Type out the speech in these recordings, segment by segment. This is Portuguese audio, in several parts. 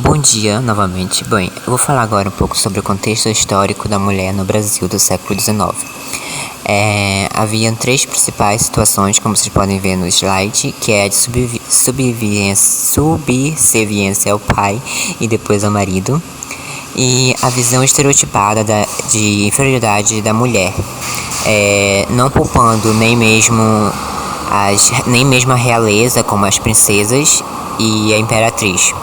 Bom dia, novamente. Bem, eu vou falar agora um pouco sobre o contexto histórico da mulher no Brasil do século XIX. Haviam três principais situações, como vocês podem ver no slide, que é a de subserviência ao pai e depois ao marido, e a visão estereotipada de inferioridade da mulher, não poupando nem mesmo a realeza, como as princesas e a imperatriz.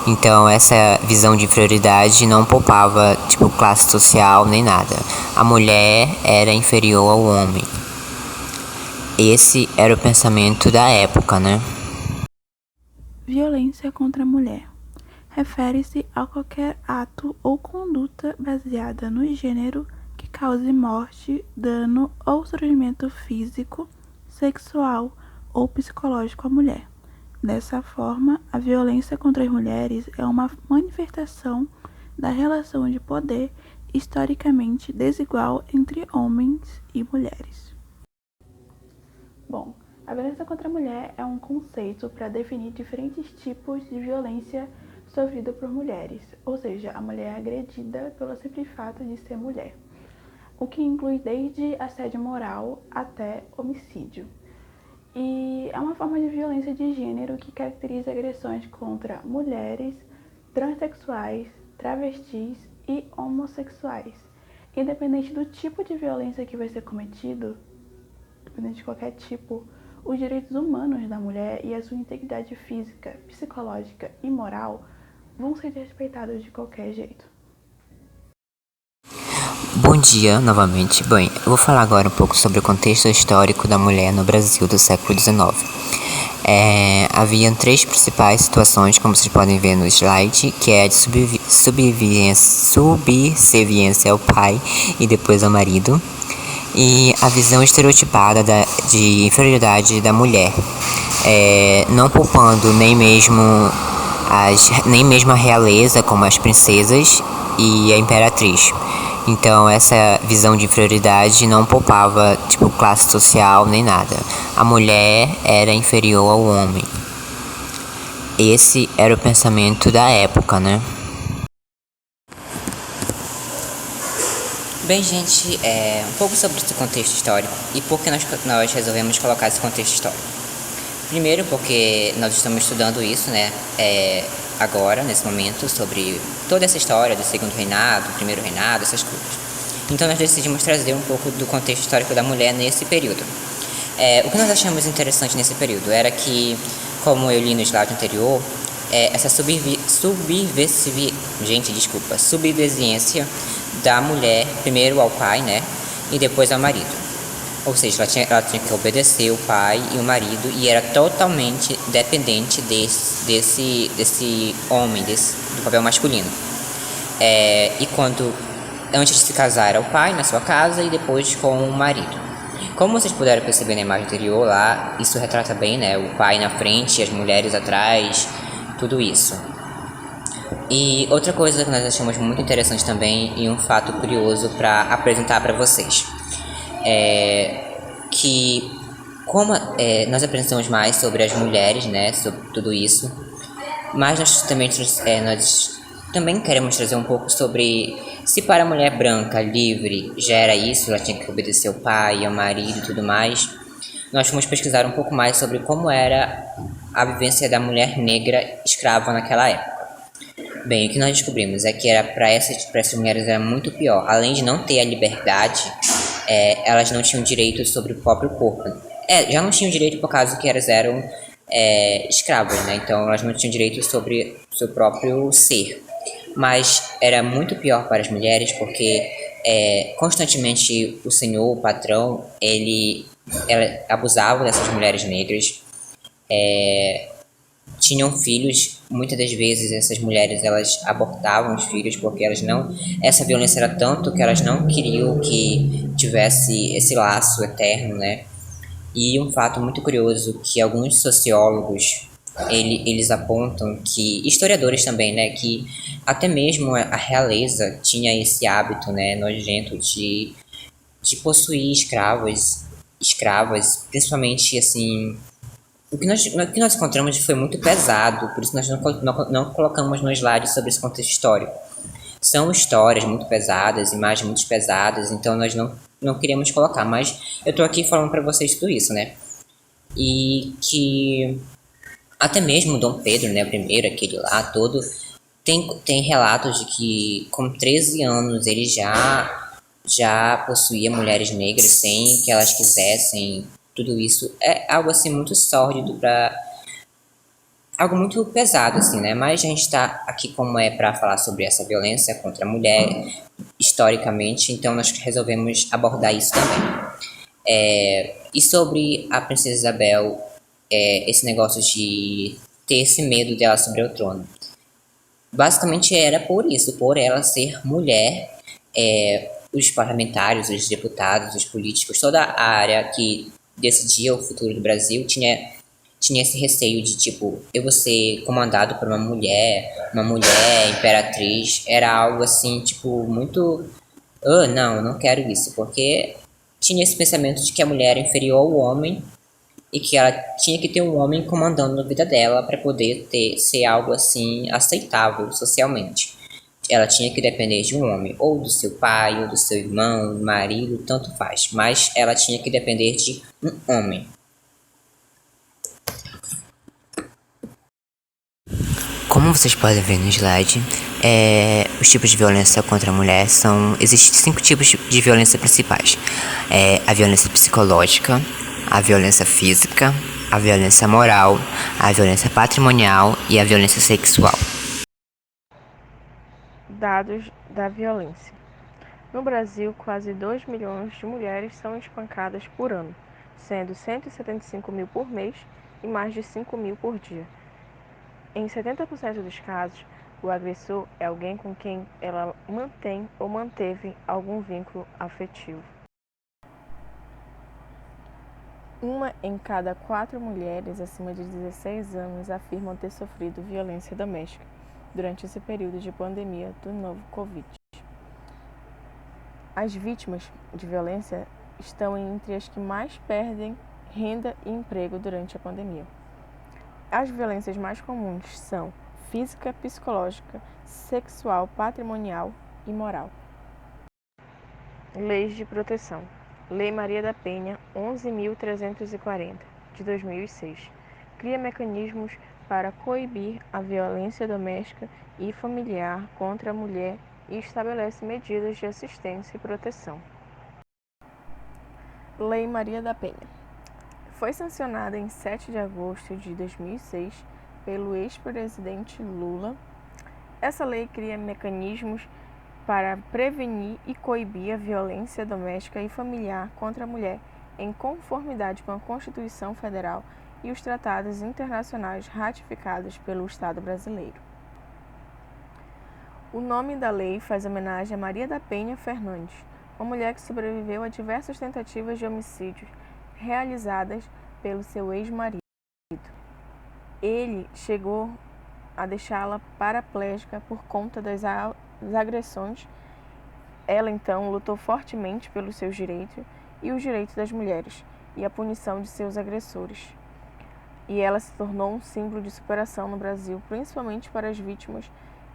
Então essa visão de inferioridade não poupava, classe social nem nada. A mulher era inferior ao homem. Esse era o pensamento da época, né? Violência contra a mulher refere-se a qualquer ato ou conduta baseada no gênero que cause morte, dano ou sofrimento físico, sexual ou psicológico à mulher. Dessa forma, a violência contra as mulheres é uma manifestação da relação de poder historicamente desigual entre homens e mulheres. Bom, a violência contra a mulher é um conceito para definir diferentes tipos de violência sofrida por mulheres, ou seja, a mulher é agredida pelo simples fato de ser mulher, o que inclui desde assédio moral até homicídio. E é uma forma de violência de gênero que caracteriza agressões contra mulheres, transexuais, travestis e homossexuais. Independente do tipo de violência que vai ser cometido, independente de qualquer tipo, os direitos humanos da mulher e a sua integridade física, psicológica e moral vão ser respeitados de qualquer jeito. Bom dia, novamente. Bem, eu vou falar agora um pouco sobre o contexto histórico da mulher no Brasil do século XIX. Haviam três principais situações, como vocês podem ver no slide, que é a de subserviência ao pai e depois ao marido, e a visão estereotipada de inferioridade da mulher, não poupando nem mesmo a realeza, como as princesas e a imperatriz. Então essa visão de inferioridade não poupava, classe social nem nada. A mulher era inferior ao homem. Esse era o pensamento da época, né? Bem, gente, um pouco sobre esse contexto histórico e por que nós resolvemos colocar esse contexto histórico. Primeiro, porque nós estamos estudando isso, né, agora, nesse momento, sobre toda essa história do segundo reinado, do primeiro reinado, essas coisas. Então nós decidimos trazer um pouco do contexto histórico da mulher nesse período. O que nós achamos interessante nesse período era que, como eu li no slide anterior, essa subserviência da mulher, primeiro ao pai, né, e depois ao marido. Ou seja, ela tinha que obedecer o pai e o marido e era totalmente dependente desse homem, do papel masculino. E antes de se casar era o pai na sua casa e depois com o marido. Como vocês puderam perceber na imagem anterior lá, isso retrata bem, né, o pai na frente, as mulheres atrás, tudo isso. E outra coisa que nós achamos muito interessante também e um fato curioso para apresentar para vocês que como nós apresentamos mais sobre as mulheres, né, sobre tudo isso, mas nós também queremos trazer um pouco sobre se para a mulher branca, livre, já era isso, ela tinha que obedecer ao pai, ao marido e tudo mais. Nós fomos pesquisar um pouco mais sobre como era a vivência da mulher negra escrava naquela época. Bem, o que nós descobrimos é que para essas mulheres era muito pior. Além de não ter a liberdade, elas não tinham direito sobre o próprio corpo. Já não tinham direito por causa que elas eram escravas, né? Então elas não tinham direito sobre o seu próprio ser. Mas era muito pior para as mulheres porque constantemente o senhor, o patrão, ela abusava dessas mulheres negras. Tinham filhos, muitas das vezes essas mulheres elas abortavam os filhos porque essa violência era tanto que elas não queriam que tivesse esse laço eterno, né? E um fato muito curioso que alguns sociólogos eles apontam, que historiadores também, né, que até mesmo a realeza tinha esse hábito, né, nojento de possuir escravas, principalmente assim o que nós encontramos foi muito pesado, por isso nós não colocamos no slide sobre esse contexto histórico. São histórias muito pesadas, imagens muito pesadas, então nós não queríamos colocar, mas eu tô aqui falando para vocês tudo isso, né? E que até mesmo Dom Pedro, né, primeiro, aquele lá todo, tem relatos de que com 13 anos ele já possuía mulheres negras sem que elas quisessem. Tudo isso é algo assim muito sórdido para algo muito pesado assim, né? Mas a gente está aqui como é para falar sobre essa violência contra a mulher historicamente, então nós resolvemos abordar isso também. E sobre a princesa Isabel, esse negócio de ter esse medo dela sobre o trono. Basicamente era por isso, por ela ser mulher, os parlamentares, os deputados, os políticos, toda a área que decidia o futuro do Brasil tinha esse receio de tipo, eu vou ser comandado por uma mulher imperatriz, era algo assim, tipo, muito, não, eu não quero isso, porque tinha esse pensamento de que a mulher era inferior ao homem e que ela tinha que ter um homem comandando a vida dela para poder ser algo assim aceitável socialmente. Ela tinha que depender de um homem, ou do seu pai, ou do seu irmão, marido, tanto faz, mas ela tinha que depender de um homem. Como vocês podem ver no slide, os tipos de violência contra a mulher existem 5 tipos de violência principais. A violência psicológica, a violência física, a violência moral, a violência patrimonial e a violência sexual. Dados da violência. No Brasil, quase 2 milhões de mulheres são espancadas por ano, sendo 175 mil por mês e mais de 5 mil por dia. Em 70% dos casos, o agressor é alguém com quem ela mantém ou manteve algum vínculo afetivo. Uma em cada 4 mulheres acima de 16 anos afirmam ter sofrido violência doméstica durante esse período de pandemia do novo Covid. As vítimas de violência estão entre as que mais perdem renda e emprego durante a pandemia. As violências mais comuns são física, psicológica, sexual, patrimonial e moral. Leis de proteção. Lei Maria da Penha 11.340, de 2006, cria mecanismos para coibir a violência doméstica e familiar contra a mulher e estabelece medidas de assistência e proteção. Lei Maria da Penha foi sancionada em 7 de agosto de 2006 pelo ex-presidente Lula. Essa lei cria mecanismos para prevenir e coibir a violência doméstica e familiar contra a mulher, em conformidade com a Constituição Federal e os tratados internacionais ratificados pelo Estado brasileiro. O nome da lei faz homenagem a Maria da Penha Fernandes, uma mulher que sobreviveu a diversas tentativas de homicídios realizadas pelo seu ex-marido. Ele chegou a deixá-la paraplégica por conta das agressões. Ela então lutou fortemente pelos seus direitos e os direitos das mulheres e a punição de seus agressores. E ela se tornou um símbolo de superação no Brasil, principalmente para as vítimas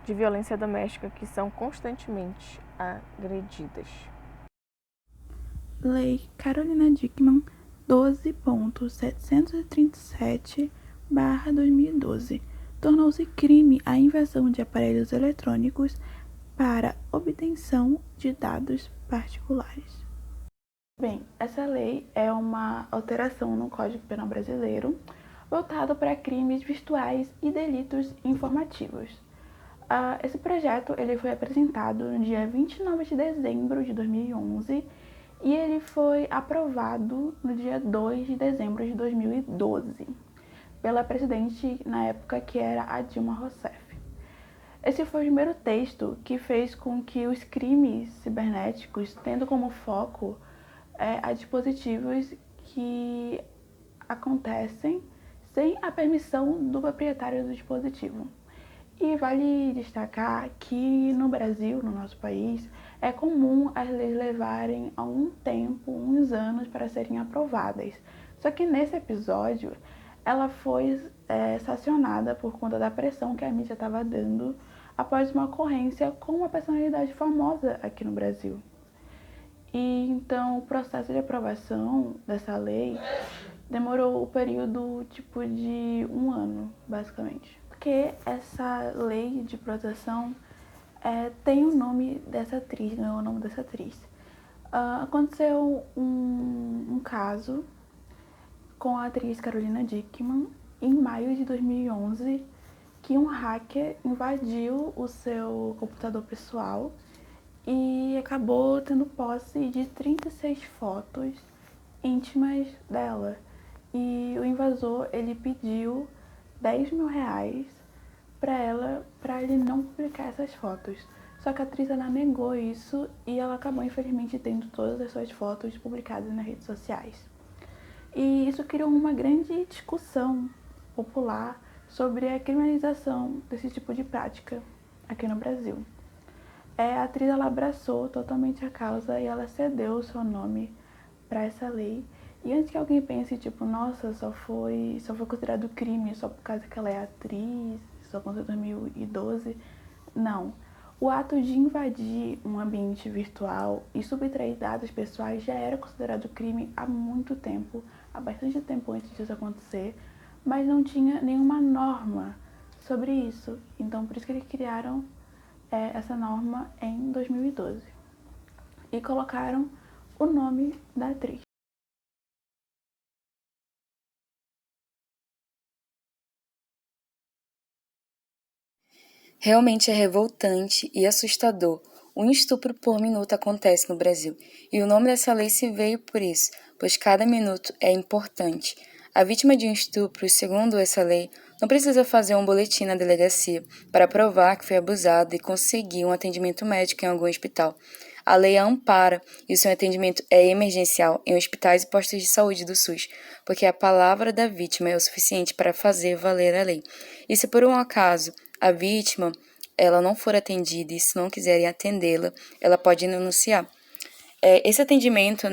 de violência doméstica que são constantemente agredidas. Lei Carolina Dickmann 12.737/2012 tornou-se crime a invasão de aparelhos eletrônicos para obtenção de dados particulares. Bem, essa lei é uma alteração no Código Penal brasileiro voltado para crimes virtuais e delitos informativos. Esse projeto ele foi apresentado no dia 29 de dezembro de 2011 e ele foi aprovado no dia 2 de dezembro de 2012 pela presidente na época, que era a Dilma Rousseff. Esse foi o primeiro texto que fez com que os crimes cibernéticos, tendo como foco a dispositivos que acontecem sem a permissão do proprietário do dispositivo. E vale destacar que no Brasil, no nosso país, é comum as leis levarem algum tempo, uns anos, para serem aprovadas. Só que nesse episódio, ela foi sancionada por conta da pressão que a mídia estava dando após uma ocorrência com uma personalidade famosa aqui no Brasil. E então o processo de aprovação dessa lei demorou o período tipo de 1 ano, basicamente. Porque essa lei de proteção tem o nome dessa atriz, ganhou o nome dessa atriz. Aconteceu um caso com a atriz Carolina Dickmann em maio de 2011, que um hacker invadiu o seu computador pessoal e acabou tendo posse de 36 fotos íntimas dela. E o invasor, ele pediu R$ 10.000 para ele não publicar essas fotos. Só que a atriz, ela negou isso e ela acabou, infelizmente, tendo todas as suas fotos publicadas nas redes sociais. E isso criou uma grande discussão popular sobre a criminalização desse tipo de prática aqui no Brasil. A atriz, ela abraçou totalmente a causa e ela cedeu o seu nome para essa lei. E antes que alguém pense, tipo, nossa, só foi considerado crime só por causa que ela é atriz, só aconteceu em 2012, não. O ato de invadir um ambiente virtual e subtrair dados pessoais já era considerado crime há muito tempo, há bastante tempo antes disso acontecer, mas não tinha nenhuma norma sobre isso. Então, por isso que eles criaram essa norma em 2012 e colocaram o nome da atriz. Realmente é revoltante e assustador. Um estupro por minuto acontece no Brasil, e o nome dessa lei se veio por isso, pois cada minuto é importante. A vítima de um estupro, segundo essa lei, não precisa fazer um boletim na delegacia para provar que foi abusada e conseguir um atendimento médico em algum hospital. A lei a ampara e o seu atendimento é emergencial em hospitais e postos de saúde do SUS, porque a palavra da vítima é o suficiente para fazer valer a lei. E se por um acaso a vítima ela não for atendida e se não quiserem atendê-la, ela pode denunciar. Esse atendimento,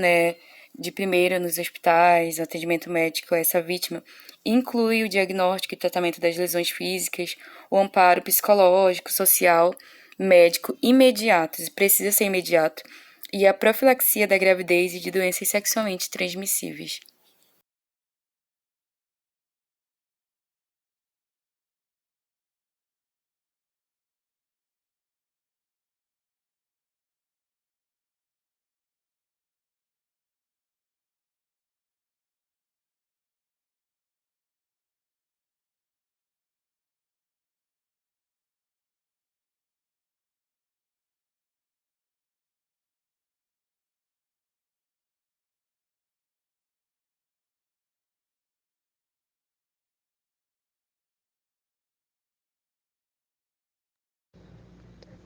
de primeira nos hospitais, o atendimento médico a essa vítima, inclui o diagnóstico e tratamento das lesões físicas, o amparo psicológico, social, médico imediato, precisa ser imediato, e a profilaxia da gravidez e de doenças sexualmente transmissíveis.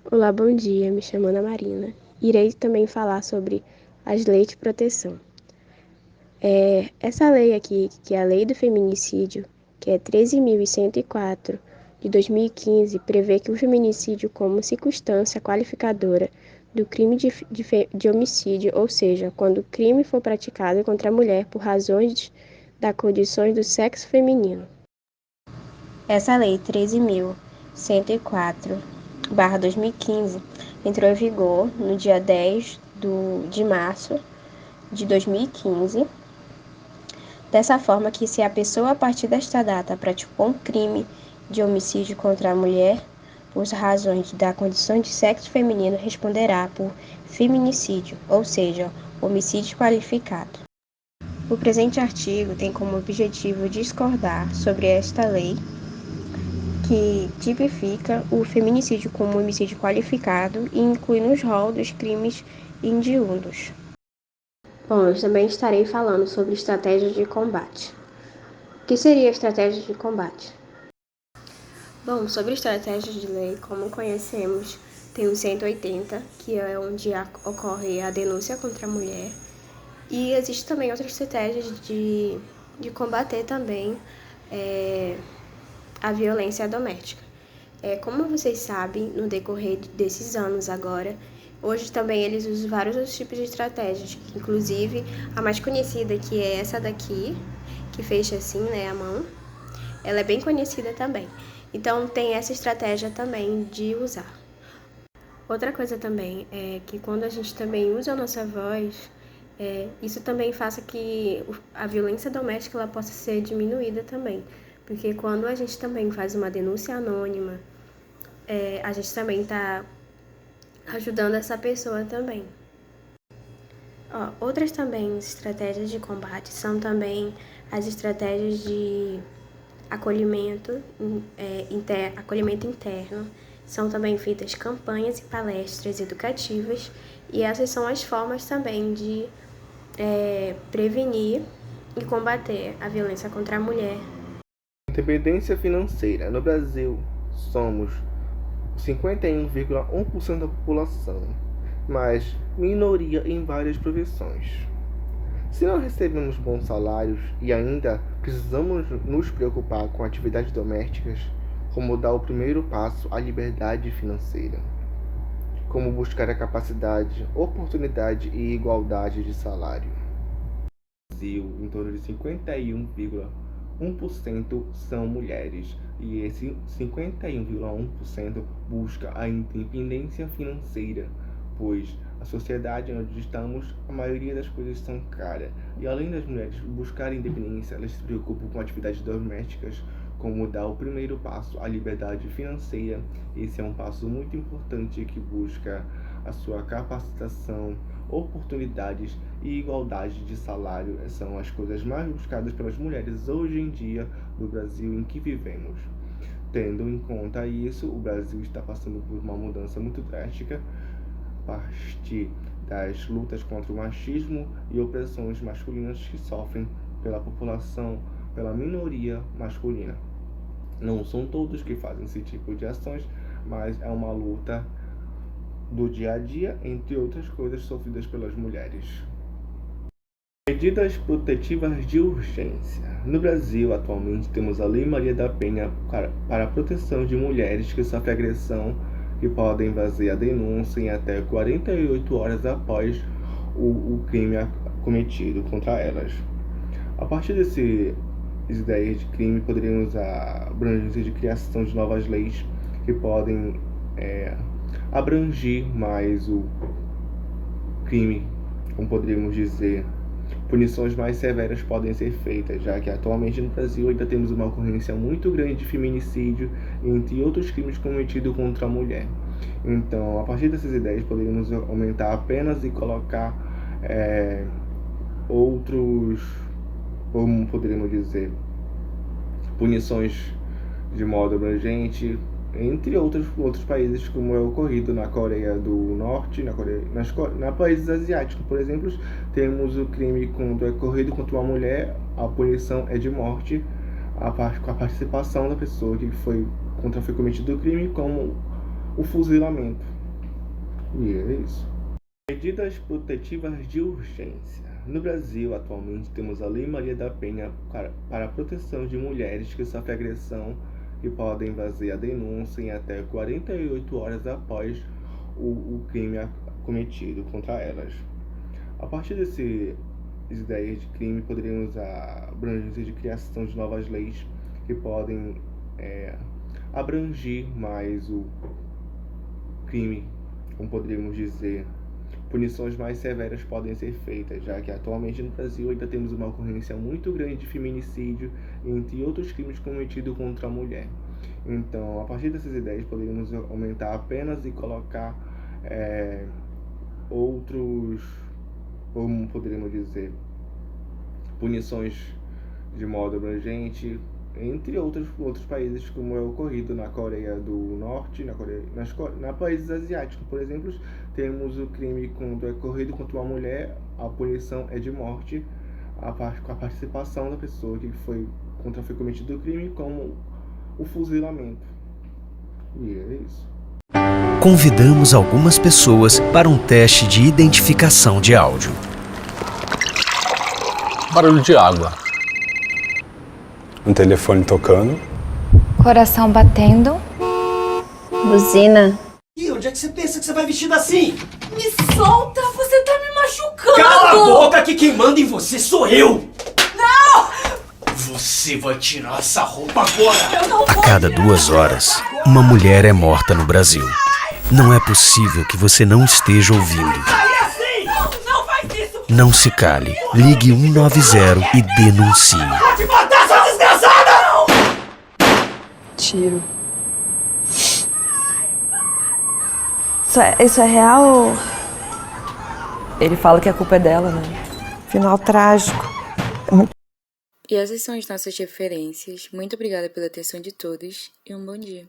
Olá, bom dia. Me chamo Ana Marina. Irei também falar sobre as leis de proteção. Essa lei aqui, que é a Lei do Feminicídio, que é 13.104 de 2015, prevê que o feminicídio como circunstância qualificadora do crime de homicídio, ou seja, quando o crime for praticado contra a mulher por razões das condições do sexo feminino. Essa lei 13.104/2015 entrou em vigor no dia 10 de março de 2015, dessa forma que se a pessoa a partir desta data praticou um crime de homicídio contra a mulher por razões da condição de sexo feminino, responderá por feminicídio, ou seja, homicídio qualificado. O presente artigo tem como objetivo discordar sobre esta lei que tipifica o feminicídio como homicídio qualificado e inclui nos rol dos crimes hediondos. Bom, eu também estarei falando sobre estratégias de combate. O que seria estratégia de combate? Bom, sobre estratégias de lei, como conhecemos, tem o 180, que é onde ocorre a denúncia contra a mulher, e existem também outras estratégias de combater também a violência doméstica. Como vocês sabem, no decorrer desses anos agora, hoje também eles usam vários outros tipos de estratégias, inclusive a mais conhecida, que é essa daqui, que fecha assim, a mão, ela é bem conhecida também. Então tem essa estratégia também de usar. Outra coisa também é que quando a gente também usa a nossa voz, isso também faça que a violência doméstica ela possa ser diminuída também. Porque quando a gente também faz uma denúncia anônima, a gente também está ajudando essa pessoa também. Outras também estratégias de combate são também as estratégias de acolhimento, acolhimento interno. São também feitas campanhas e palestras educativas, e essas são as formas também de prevenir e combater a violência contra a mulher. Independência financeira. No Brasil, somos 51,1% da população, mas minoria em várias profissões. Se não recebemos bons salários e ainda precisamos nos preocupar com atividades domésticas, como dar o primeiro passo à liberdade financeira, como buscar a capacidade, oportunidade e igualdade de salário. No Brasil, em torno de 51,1% são mulheres, e esse 51,1% busca a independência financeira, pois a sociedade onde estamos, a maioria das coisas são caras, e além das mulheres buscarem independência, elas se preocupam com atividades domésticas, como dar o primeiro passo à liberdade financeira. Esse é um passo muito importante que busca a sua capacitação, oportunidades e igualdade de salário. São as coisas mais buscadas pelas mulheres hoje em dia no Brasil em que vivemos. Tendo em conta isso, o Brasil está passando por uma mudança muito drástica a partir das lutas contra o machismo e opressões masculinas que sofrem pela população, pela minoria masculina. Não são todos que fazem esse tipo de ações, mas é uma luta do dia a dia, entre outras coisas sofridas pelas mulheres. Medidas protetivas de urgência. No Brasil, atualmente, temos a Lei Maria da Penha para a proteção de mulheres que sofrem agressão, que podem fazer a denúncia em até 48 horas após o crime cometido contra elas. A partir desse ideias de crime, poderíamos a abrangência de criação de novas leis que podem abranger mais o crime, como poderíamos dizer. Punições mais severas podem ser feitas, já que atualmente no Brasil ainda temos uma ocorrência muito grande de feminicídio, entre outros crimes cometidos contra a mulher. Então, a partir dessas ideias, poderíamos aumentar a penas e colocar outros, como poderíamos dizer, punições de modo abrangente, entre outros países, como é ocorrido na Coreia do Norte, na países asiáticos, por exemplo, temos o crime quando é ocorrido contra uma mulher, a punição é de morte, com a participação da pessoa que foi cometido o crime, como o fuzilamento. E é isso. Medidas protetivas de urgência. No Brasil, atualmente, temos a Lei Maria da Penha para a proteção de mulheres que sofrem agressão, que podem fazer a denúncia em até 48 horas após o crime cometido contra elas. A partir dessas ideias de crime, poderíamos a abrangência de criação de novas leis que podem abranger mais o crime, como poderíamos dizer. Punições mais severas podem ser feitas, já que atualmente no Brasil ainda temos uma ocorrência muito grande de feminicídio, entre outros crimes cometidos contra a mulher. Então, a partir dessas ideias, poderíamos aumentar a penas e colocar outros, como poderíamos dizer, punições de modo abrangente, entre outros países, como é ocorrido na Coreia do Norte, na países asiáticos, por exemplo, temos o crime quando é ocorrido contra uma mulher, a punição é de morte, com a participação da pessoa que foi cometido o crime, como o fuzilamento. E é isso. Convidamos algumas pessoas para um teste de identificação de áudio. Barulho de água. Um telefone tocando. Coração batendo. Buzina. E onde é que você pensa que você vai vestido assim? Me solta, você tá me machucando! Cala a boca, que quem manda em você sou eu! Não! Você vai tirar essa roupa agora! A cada 2 horas, uma mulher é morta no Brasil. Não é possível que você não esteja ouvindo. Não faz isso! Não se cale. Ligue 190 e denuncie. Pode matar, sua desgraçada! Tiro. Isso é real ou... Ele fala que a culpa é dela, né? Final trágico. E essas são as nossas referências. Muito obrigada pela atenção de todos e um bom dia.